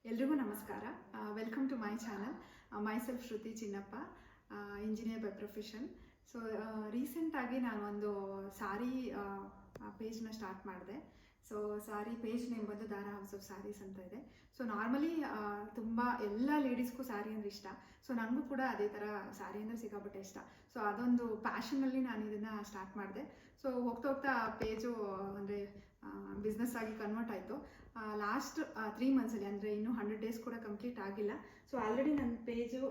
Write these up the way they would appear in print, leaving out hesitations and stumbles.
ಎಲ್ರಿಗೂ ನಮಸ್ಕಾರ. Welcome to my channel. Myself Shruti Chinnappa, engineer by profession. So ರೀಸೆಂಟಾಗಿ ನಾನು ಒಂದು ಸಾರಿ ಪೇಜ್ನ ಸ್ಟಾರ್ಟ್ ಮಾಡಿದೆ. ಸೊ ಸಾರಿ ಪೇಜ್ ನೇಮ್ ಬಂದು ದಾರಾ ಹೌಸ್ ಆಫ್ ಸ್ಯಾರೀಸ್ ಅಂತ ಇದೆ. ಸೊ ನಾರ್ಮಲಿ ತುಂಬ ಎಲ್ಲ ಲೇಡೀಸ್ಗೂ ಸ್ಯಾರಿ ಅಂದರೆ ಇಷ್ಟ. ಸೊ ನನಗೂ ಕೂಡ ಅದೇ ಥರ ಸ್ಯಾರಿ ಅಂದರೆ ಸಿಕ್ಕಾಪಟ್ಟೆ ಇಷ್ಟ. ಸೊ ಅದೊಂದು ಪ್ಯಾಷನಲ್ಲಿ ನಾನು ಇದನ್ನು ಸ್ಟಾರ್ಟ್ ಮಾಡಿದೆ. ಸೊ ಹೋಗ್ತಾ ಹೋಗ್ತಾ ಪೇಜು ಅಂದರೆ ಬಿಸ್ನೆಸ್ ಆಗಿ ಕನ್ವರ್ಟ್ ಆಯಿತು. ಲಾಸ್ಟ್ 3 ಮಂತ್ಸಲ್ಲಿ, ಅಂದರೆ ಇನ್ನೂ 100 ಡೇಸ್ ಕೂಡ ಕಂಪ್ಲೀಟ್ ಆಗಿಲ್ಲ. ಸೊ ಆಲ್ರೆಡಿ ನನ್ನ page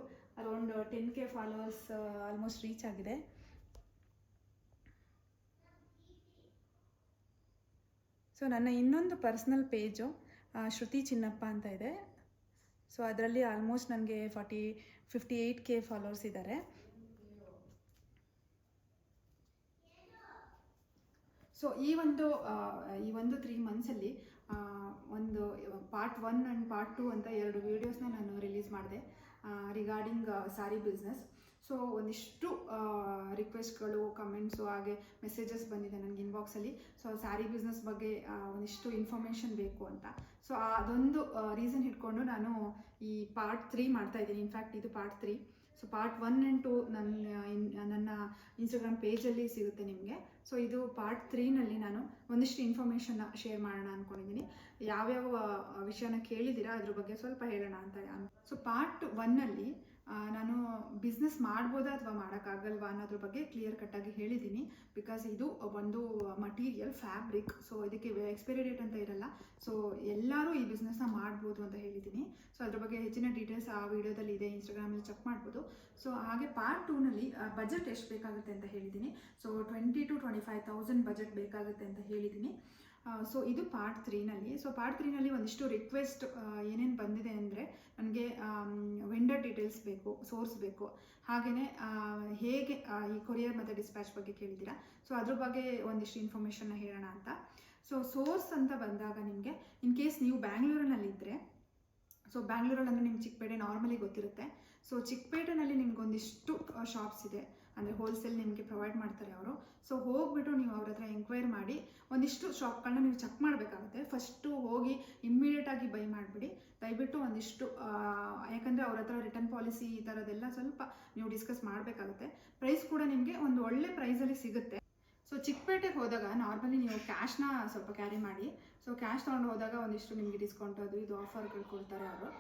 around 10K followers almost reach ಆಗಿದೆ. ಸೊ ನನ್ನ ಇನ್ನೊಂದು ಪರ್ಸ್ನಲ್ ಪೇಜು ಶ್ರುತಿ ಚಿನ್ನಪ್ಪ ಅಂತ ಇದೆ. ಸೊ ಅದರಲ್ಲಿ ಆಲ್ಮೋಸ್ಟ್ ನನಗೆ 58K ಫಾಲೋವರ್ಸ್ ಇದ್ದಾರೆ. ಸೊ ಈ ಒಂದು 3 ಮಂತ್ಸಲ್ಲಿ ಒಂದು ಪಾರ್ಟ್ 1 ಆ್ಯಂಡ್ ಪಾರ್ಟ್ 2 ಅಂತ 2 ವೀಡಿಯೋಸ್ನ ನಾನು ರಿಲೀಸ್ ಮಾಡಿದೆ ರಿಗಾರ್ಡಿಂಗ್ ಸಾರಿ ಬಿಸ್ನೆಸ್. ಸೊ ಒಂದಿಷ್ಟು ರಿಕ್ವೆಸ್ಟ್ಗಳು, ಕಮೆಂಟ್ಸು, ಹಾಗೆ ಮೆಸೇಜಸ್ ಬಂದಿದೆ ನನಗೆ ಇನ್ಬಾಕ್ಸಲ್ಲಿ. ಸೊ ಸ್ಯಾರಿ ಬಿಸ್ನೆಸ್ ಬಗ್ಗೆ ಒಂದಿಷ್ಟು ಇನ್ಫಾರ್ಮೇಷನ್ ಬೇಕು ಅಂತ. ಸೊ ಅದೊಂದು ರೀಸನ್ ಇಟ್ಕೊಂಡು ನಾನು ಈ ಪಾರ್ಟ್ 3 ಮಾಡ್ತಾಯಿದ್ದೀನಿ. ಇನ್ಫ್ಯಾಕ್ಟ್ ಇದು ಪಾರ್ಟ್ 3. ಸೊ ಪಾರ್ಟ್ 1 ಆ್ಯಂಡ್ 2 ನನ್ನ ಇನ್ಸ್ಟಾಗ್ರಾಮ್ ಪೇಜಲ್ಲಿ ಸಿಗುತ್ತೆ ನಿಮಗೆ. ಸೊ ಇದು ಪಾರ್ಟ್ 3ನಲ್ಲಿ ನಾನು ಒಂದಿಷ್ಟು ಇನ್ಫಾರ್ಮೇಷನ್ನ ಶೇರ್ ಮಾಡೋಣ ಅಂದ್ಕೊಂಡಿದ್ದೀನಿ. ಯಾವ್ಯಾವ ವಿಷಯನ ಕೇಳಿದ್ದೀರಾ ಅದ್ರ ಬಗ್ಗೆ ಸ್ವಲ್ಪ ಹೇಳೋಣ ಅಂತ. ಸೊ ಪಾರ್ಟ್ 1ನಲ್ಲಿ ನಾನು ಬಿಸ್ನೆಸ್ ಮಾಡ್ಬೋದಾ ಅಥವಾ ಮಾಡೋಕ್ಕಾಗಲ್ವಾ ಅನ್ನೋದ್ರ ಬಗ್ಗೆ ಕ್ಲಿಯರ್ ಕಟ್ಟಾಗಿ ಹೇಳಿದ್ದೀನಿ. ಬಿಕಾಸ್ ಇದು ಒಂದು ಮಟೀರಿಯಲ್, ಫ್ಯಾಬ್ರಿಕ್. ಸೊ ಇದಕ್ಕೆ ಎಕ್ಸ್ಪೈರಿ ಡೇಟ್ ಅಂತ ಇರಲ್ಲ. ಸೊ ಎಲ್ಲರೂ ಈ ಬಿಸ್ನೆಸ್ನ ಮಾಡ್ಬೋದು ಅಂತ ಹೇಳಿದ್ದೀನಿ. ಸೊ ಅದ್ರ ಬಗ್ಗೆ ಹೆಚ್ಚಿನ ಡೀಟೇಲ್ಸ್ ಆ ವಿಡಿಯೋದಲ್ಲಿ ಇದೆ, ಇನ್ಸ್ಟಾಗ್ರಾಮಲ್ಲಿ ಚೆಕ್ ಮಾಡ್ಬೋದು. ಸೊ ಹಾಗೆ ಪಾರ್ಟ್ 2ನಲ್ಲಿ ಬಜೆಟ್ ಎಷ್ಟು ಬೇಕಾಗುತ್ತೆ ಅಂತ ಹೇಳಿದ್ದೀನಿ. ಸೊ 20,000 to 25,000 ಬಜೆಟ್ ಬೇಕಾಗುತ್ತೆ ಅಂತ ಹೇಳಿದ್ದೀನಿ. ಸೊ ಇದು ಪಾರ್ಟ್ 3ನಲ್ಲಿ. ಸೊ ಪಾರ್ಟ್ 3ನಲ್ಲಿ ಒಂದಿಷ್ಟು ರಿಕ್ವೆಸ್ಟ್ ಏನೇನು ಬಂದಿದೆ ಅಂದರೆ, ನನಗೆ ವೆಂಡರ್ ಡೀಟೇಲ್ಸ್ ಬೇಕು, ಸೋರ್ಸ್ ಬೇಕು, ಹಾಗೆಯೇ ಹೇಗೆ ಈ ಕೊರಿಯರ್ ಮತ್ತು ಡಿಸ್ಪ್ಯಾಚ್ ಬಗ್ಗೆ ಕೇಳಿದ್ದೀರಾ. ಸೊ ಅದ್ರ ಬಗ್ಗೆ ಒಂದಿಷ್ಟು ಇನ್ಫಾರ್ಮೇಷನ್ನ ಹೇಳೋಣ ಅಂತ. ಸೊ ಸೋರ್ಸ್ ಅಂತ ಬಂದಾಗ ನಿಮಗೆ ಇನ್ ಕೇಸ್ ನೀವು ಬ್ಯಾಂಗ್ಳೂರಿನಲ್ಲಿದ್ದರೆ, ಸೊ ಬ್ಯಾಂಗ್ಳೂರಲ್ಲಿ ಅಂದರೆ ನಿಮ್ಗೆ ಚಿಕ್ಕಪೇಟೆ ನಾರ್ಮಲಿ ಗೊತ್ತಿರುತ್ತೆ. ಸೊ ಚಿಕ್ಕಪೇಟೆನಲ್ಲಿ ನಿಮ್ಗೊಂದಿಷ್ಟು ಶಾಪ್ಸ್ ಇದೆ, ಅಂದರೆ ಹೋಲ್ಸೇಲ್ ನಿಮಗೆ ಪ್ರೊವೈಡ್ ಮಾಡ್ತಾರೆ ಅವರು. ಸೊ ಹೋಗ್ಬಿಟ್ಟು ನೀವು ಅವ್ರ ಹತ್ರ ಎಂಕ್ವೈರ್ ಮಾಡಿ ಒಂದಿಷ್ಟು ಶಾಪ್ಗಳನ್ನ ನೀವು ಚೆಕ್ ಮಾಡಬೇಕಾಗುತ್ತೆ. ಫಸ್ಟು ಹೋಗಿ ಇಮ್ಮಿಡಿಯೇಟಾಗಿ ಬೈ ಮಾಡಿಬಿಡಿ ದಯವಿಟ್ಟು. ಒಂದಿಷ್ಟು ಯಾಕಂದರೆ ಅವ್ರ ಹತ್ರ ರಿಟರ್ನ್ ಪಾಲಿಸಿ ಈ ಥರದ್ದೆಲ್ಲ ಸ್ವಲ್ಪ ನೀವು ಡಿಸ್ಕಸ್ ಮಾಡಬೇಕಾಗುತ್ತೆ. ಪ್ರೈಸ್ ಕೂಡ ನಿಮಗೆ ಒಂದು ಒಳ್ಳೆ ಪ್ರೈಸಲ್ಲಿ ಸಿಗುತ್ತೆ. ಸೊ ಚಿಕ್ಕಪೇಟೆಗೆ ಹೋದಾಗ ನಾರ್ಮಲಿ ನೀವು ಕ್ಯಾಶ್ನ ಸ್ವಲ್ಪ ಕ್ಯಾರಿ ಮಾಡಿ. ಸೊ ಕ್ಯಾಶ್ ತೊಗೊಂಡು ಹೋದಾಗ ಒಂದಿಷ್ಟು ನಿಮಗೆ ಡಿಸ್ಕೌಂಟ್ ಅದು ಇದು ಆಫರ್ಗಳು ಕೊಡ್ತಾರೆ ಅವರು.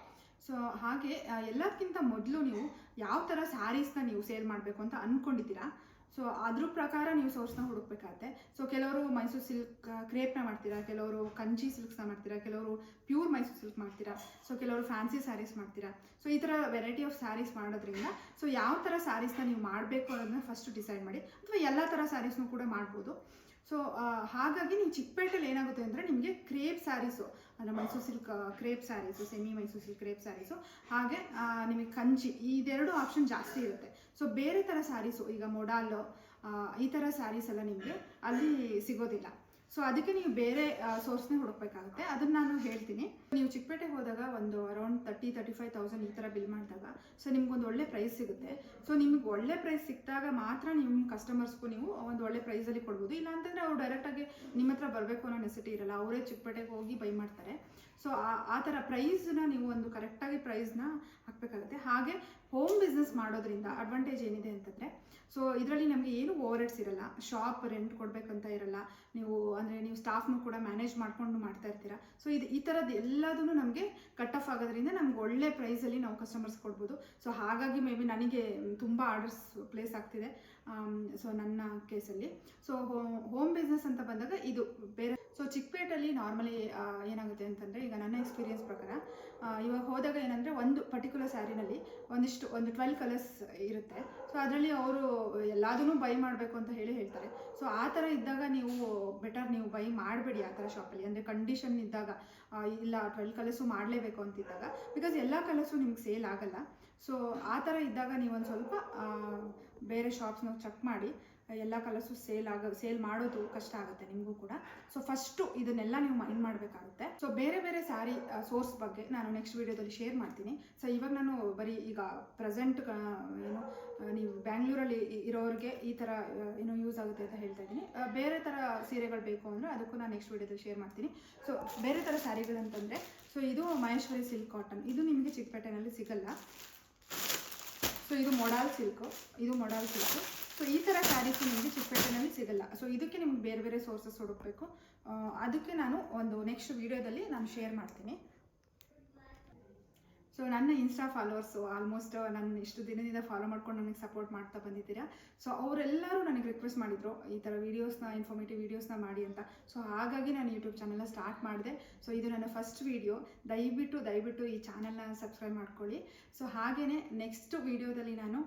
ಸೊ ಹಾಗೆ ಎಲ್ಲದಕ್ಕಿಂತ ಮೊದಲು ನೀವು ಯಾವ ಥರ ಸ್ಯಾರೀಸ್ನ ನೀವು ಸೇಲ್ ಮಾಡಬೇಕು ಅಂತ ಅಂದ್ಕೊಂಡಿದ್ದೀರಾ, ಸೊ ಅದ್ರ ಪ್ರಕಾರ ನೀವು ಸೋರ್ಸ್ನ ಹುಡುಕ್ಬೇಕಾಗತ್ತೆ. ಸೊ ಕೆಲವರು ಮೈಸೂರು ಸಿಲ್ಕ್ ಕ್ರೇಪ್ನ ಮಾಡ್ತೀರಾ, ಕೆಲವರು ಕಂಚಿ ಸಿಲ್ಕ್ಸ್ನ ಮಾಡ್ತೀರಾ, ಕೆಲವರು ಪ್ಯೂರ್ ಮೈಸೂರು ಸಿಲ್ಕ್ ಮಾಡ್ತೀರಾ, ಸೊ ಕೆಲವರು ಫ್ಯಾನ್ಸಿ ಸ್ಯಾರೀಸ್ ಮಾಡ್ತೀರಾ. ಸೊ ಈ ಥರ ವೆರೈಟಿ ಆಫ್ ಸ್ಯಾರೀಸ್ ಮಾಡೋದ್ರಿಂದ ಸೊ ಯಾವ ಥರ ಸ್ಯಾರೀಸ್ನ ನೀವು ಮಾಡಬೇಕು ಅನ್ನೋದನ್ನ ಫಸ್ಟ್ ಡಿಸೈಡ್ ಮಾಡಿ, ಅಥವಾ ಎಲ್ಲ ಥರ ಸ್ಯಾರೀಸ್ನೂ ಕೂಡ ಮಾಡ್ಬೋದು. ಸೊ ಹಾಗಾಗಿ ನೀವು ಚಿಕ್ಕಪೇಟೆಯಲ್ಲಿ ಏನಾಗುತ್ತೆ ಅಂದರೆ ನಿಮಗೆ ಕ್ರೇಪ್ ಸ್ಯಾರೀಸು, ಅಂದರೆ Mysuru silk crepe sarees, semi Mysuru silk crepe sarees, ಹಾಗೆ ನಿಮಗೆ ಕಂಚಿ, ಇದೆರಡು ಆಪ್ಷನ್ ಜಾಸ್ತಿ ಇರುತ್ತೆ. ಸೊ ಬೇರೆ ಥರ ಸ್ಯಾರೀಸು, ಈಗ ಮೊಡಾಲು ಈ ಥರ ಸ್ಯಾರೀಸ್ ಎಲ್ಲ ನಿಮಗೆ ಅಲ್ಲಿ ಸಿಗೋದಿಲ್ಲ. ಸೊ ಅದಕ್ಕೆ ನೀವು ಬೇರೆ ಸೋರ್ಸ್ನೇ ಹುಡುಕ್ಬೇಕಾಗುತ್ತೆ. ಅದನ್ನು ನಾನು ಹೇಳ್ತೀನಿ. ನೀವು ಚಿಕ್ಕಪೇಟೆಗೆ ಹೋದಾಗ ಒಂದು ಅರೌಂಡ್ 30,000-35,000 ಈ ಥರ ಬಿಲ್ ಮಾಡಿದಾಗ ಸೊ ನಿಮ್ಗೊಂದು ಒಳ್ಳೆ ಪ್ರೈಸ್ ಸಿಗುತ್ತೆ. ಸೊ ನಿಮ್ಗೆ ಒಳ್ಳೆ ಪ್ರೈಸ್ ಸಿಕ್ಕಿದಾಗ ಮಾತ್ರ ನಿಮ್ಮ ಕಸ್ಟಮರ್ಸ್ಗೂ ನೀವು ಒಂದು ಒಳ್ಳೆ ಪ್ರೈಸಲ್ಲಿ ಕೊಡ್ಬೋದು. ಇಲ್ಲ ಅಂತಂದರೆ ಅವ್ರು ಡೈರೆಕ್ಟಾಗಿ ನಿಮ್ಮ ಹತ್ರ ಬರಬೇಕು ಅನ್ನೋ ನೆಸಿಟಿ ಇರಲ್ಲ, ಅವರೇ ಚಿಕ್ಕಪೇಟೆಗೆ ಹೋಗಿ ಬೈ ಮಾಡ್ತಾರೆ. ಸೊ ಆ ಥರ ಪ್ರೈಸ್ನ ನೀವು ಒಂದು ಕರೆಕ್ಟಾಗಿ ಪ್ರೈಸ್ನ ಹಾಕಬೇಕಾಗುತ್ತೆ. ಹಾಗೆ ಹೋಮ್ ಬಿಸ್ನೆಸ್ ಮಾಡೋದ್ರಿಂದ ಅಡ್ವಾಂಟೇಜ್ ಏನಿದೆ ಅಂತಂದರೆ, ಸೊ ಇದರಲ್ಲಿ ನಮಗೆ ಏನು ಓವರ್ ಹೆಡ್ಸ್ ಇರಲ್ಲ, ಶಾಪ್ ರೆಂಟ್ ಕೊಡಬೇಕಂತ ಇರಲ್ಲ, ನೀವು ಅಂದರೆ ನೀವು ಸ್ಟಾಫ್ನು ಕೂಡ ಮ್ಯಾನೇಜ್ ಮಾಡಿಕೊಂಡು ಮಾಡ್ತಾ ಇರ್ತೀರಾ. ಸೊ ಈ ಥರದ್ದು ಎಲ್ಲದೂ ನಮಗೆ ಕಟ್ ಆಫ್ ಆಗೋದ್ರಿಂದ ನಮ್ಗೆ ಒಳ್ಳೆ ಪ್ರೈಸಲ್ಲಿ ನಾವು ಕಸ್ಟಮರ್ಸ್ ಕೊಡ್ಬೋದು. ಸೊ ಹಾಗಾಗಿ ಮೇ ಬಿ ನನಗೆ ತುಂಬ ಆರ್ಡರ್ಸ್ ಪ್ಲೇಸ್ ಆಗ್ತಿದೆ ಸೊ ನನ್ನ ಕೇಸಲ್ಲಿ. ಸೊ ಹೋಮ್ ಬಿಸ್ನೆಸ್ ಅಂತ ಬಂದಾಗ ಇದು ಬೇರೆ. ಸೊ ಚಿಕ್ಕಪೇಟೆಯಲ್ಲಿ ನಾರ್ಮಲಿ ಏನಾಗುತ್ತೆ ಅಂತಂದರೆ, ಈಗ ನನ್ನ ಎಕ್ಸ್ಪೀರಿಯನ್ಸ್ ಪ್ರಕಾರ ಇವಾಗ ಹೋದಾಗ ಏನಂದರೆ, ಒಂದು ಪರ್ಟಿಕ್ಯುಲರ್ ಸ್ಯಾರಿನಲ್ಲಿ ಒಂದು 12 ಕಲರ್ಸ್ ಇರುತ್ತೆ. ಸೊ ಅದರಲ್ಲಿ ಅವರು ಎಲ್ಲದನ್ನೂ ಬೈ ಮಾಡಬೇಕು ಅಂತ ಹೇಳ್ತಾರೆ. ಸೊ ಆ ಥರ ಇದ್ದಾಗ ನೀವು ಬೆಟರ್ ನೀವು ಬೈ ಮಾಡಬೇಡಿ ಆ ಥರ ಶಾಪಲ್ಲಿ. ಅಂದರೆ ಕಂಡೀಷನ್ ಇದ್ದಾಗ, ಇಲ್ಲ 12 ಕಲರ್ಸು ಮಾಡಲೇಬೇಕು ಅಂತಿದ್ದಾಗ, ಬಿಕಾಸ್ ಎಲ್ಲ ಕಲರ್ಸು ನಿಮ್ಗೆ ಸೇಲ್ ಆಗಲ್ಲ. ಸೊ ಆ ಥರ ಇದ್ದಾಗ ನೀವೊಂದು ಸ್ವಲ್ಪ ಬೇರೆ ಶಾಪ್ಸ್ನ ಚೆಕ್ ಮಾಡಿ ಎಲ್ಲ ಕಲರ್ಸು ಸೇಲ್ ಮಾಡೋದು ಕಷ್ಟ ಆಗುತ್ತೆ ನಿಮಗೂ ಕೂಡ. ಸೊ ಫಸ್ಟು ಇದನ್ನೆಲ್ಲ ನೀವು ಮೈಂಡ್ ಮಾಡಬೇಕಾಗುತ್ತೆ. ಸೊ ಬೇರೆ ಬೇರೆ ಸ್ಯಾರಿ ಸೋರ್ಸ್ ಬಗ್ಗೆ ನಾನು ನೆಕ್ಸ್ಟ್ ವೀಡಿಯೋದಲ್ಲಿ ಶೇರ್ ಮಾಡ್ತೀನಿ. ಸೊ ಇವಾಗ ನಾನು ಬರೀ ಈಗ ಪ್ರೆಸೆಂಟ್ ಏನು ನೀವು ಬ್ಯಾಂಗ್ಳೂರಲ್ಲಿ ಇರೋರಿಗೆ ಈ ಥರ ಏನೋ ಯೂಸ್ ಆಗುತ್ತೆ ಅಂತ ಹೇಳ್ತಾ ಇದ್ದೀನಿ. ಬೇರೆ ಥರ ಸೀರೆಗಳು ಬೇಕು ಅಂದರೆ ಅದಕ್ಕೂ ನಾನು ನೆಕ್ಸ್ಟ್ ವೀಡಿಯೋದಲ್ಲಿ ಶೇರ್ ಮಾಡ್ತೀನಿ. ಸೊ ಬೇರೆ ಥರ ಸ್ಯಾರಿಗಳಂತಂದರೆ, ಸೊ ಇದು ಮಹೇಶ್ವರಿ ಸಿಲ್ಕ್ ಕಾಟನ್, ಇದು ನಿಮಗೆ ಚಿಕ್ಕಪೇಟೆನಲ್ಲಿ ಸಿಗಲ್ಲ. ಸೊ ಇದು ಮೊಡಾಲ್ ಸಿಲ್ಕು, ಸೊ ಈ ಥರ ಸ್ಯಾರೀಸು ನಿಮಗೆ ಚಿಕ್ಕಪೇಟೆನಲ್ಲಿ ಸಿಗಲ್ಲ. ಸೊ ಇದಕ್ಕೆ ನಿಮ್ಗೆ ಬೇರೆ ಬೇರೆ ಸೋರ್ಸಸ್ ಹುಡುಕಬೇಕು. ಅದಕ್ಕೆ ನಾನು ಒಂದು ನೆಕ್ಸ್ಟ್ ವೀಡಿಯೋದಲ್ಲಿ ನಾನು ಶೇರ್ ಮಾಡ್ತೀನಿ. ಸೊ ನನ್ನ ಇನ್ಸ್ಟಾ ಫಾಲೋವರ್ಸು ಆಲ್ಮೋಸ್ಟ್ ನನ್ನ ಇಷ್ಟು ದಿನದಿಂದ ಫಾಲೋ ಮಾಡ್ಕೊಂಡು ನನಗೆ ಸಪೋರ್ಟ್ ಮಾಡ್ತಾ ಬಂದಿದ್ದೀರಾ. ಸೊ ಅವರೆಲ್ಲರೂ ನನಗೆ ರಿಕ್ವೆಸ್ಟ್ ಮಾಡಿದರು ಈ ಥರ ಇನ್ಫಾರ್ಮೇಟಿವ್ ವೀಡಿಯೋಸ್ನ ಮಾಡಿ ಅಂತ. ಸೊ ಹಾಗಾಗಿ ನಾನು ಯೂಟ್ಯೂಬ್ ಚಾನಲ್ನ ಸ್ಟಾರ್ಟ್ ಮಾಡಿದೆ. ಸೊ ಇದು ನನ್ನ ಫಸ್ಟ್ ವೀಡಿಯೋ. ದಯವಿಟ್ಟು ಈ ಚಾನಲ್ನ ಸಬ್ಸ್ಕ್ರೈಬ್ ಮಾಡ್ಕೊಳ್ಳಿ. ಸೊ ಹಾಗೆಯೇ ನೆಕ್ಸ್ಟ್ ವೀಡಿಯೋದಲ್ಲಿ ನಾನು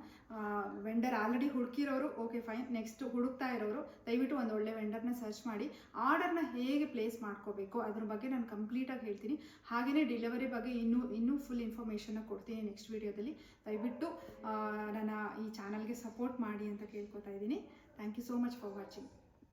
ವೆಂಡರ್ ಆಲ್ರೆಡಿ ಹುಡುಕಿರೋರು ಓಕೆ ಫೈನ್, ನೆಕ್ಸ್ಟ್ ಹುಡುಕ್ತಾ ಇರೋರು ದಯವಿಟ್ಟು ಒಂದು ಒಳ್ಳೆ ವೆಂಡರ್ನ ಸರ್ಚ್ ಮಾಡಿ ಆರ್ಡರ್ನ ಹೇಗೆ ಪ್ಲೇಸ್ ಮಾಡ್ಕೋಬೇಕು ಅದ್ರ ಬಗ್ಗೆ ನಾನು ಕಂಪ್ಲೀಟಾಗಿ ಹೇಳ್ತೀನಿ. ಹಾಗೆಯೇ ಡೆಲಿವರಿ ಬಗ್ಗೆ ಇನ್ನೂ ಫುಲ್ ಇನ್ಫಾರ್ಮೇಷನ್ನ ಕೊಡ್ತೀನಿ ನೆಕ್ಸ್ಟ್ ವೀಡಿಯೋದಲ್ಲಿ. ದಯವಿಟ್ಟು ನನ್ನ ಈ ಚಾನಲ್ಗೆ ಸಪೋರ್ಟ್ ಮಾಡಿ ಅಂತ ಕೇಳ್ಕೊತಾ ಇದ್ದೀನಿ. Thank you so much for watching.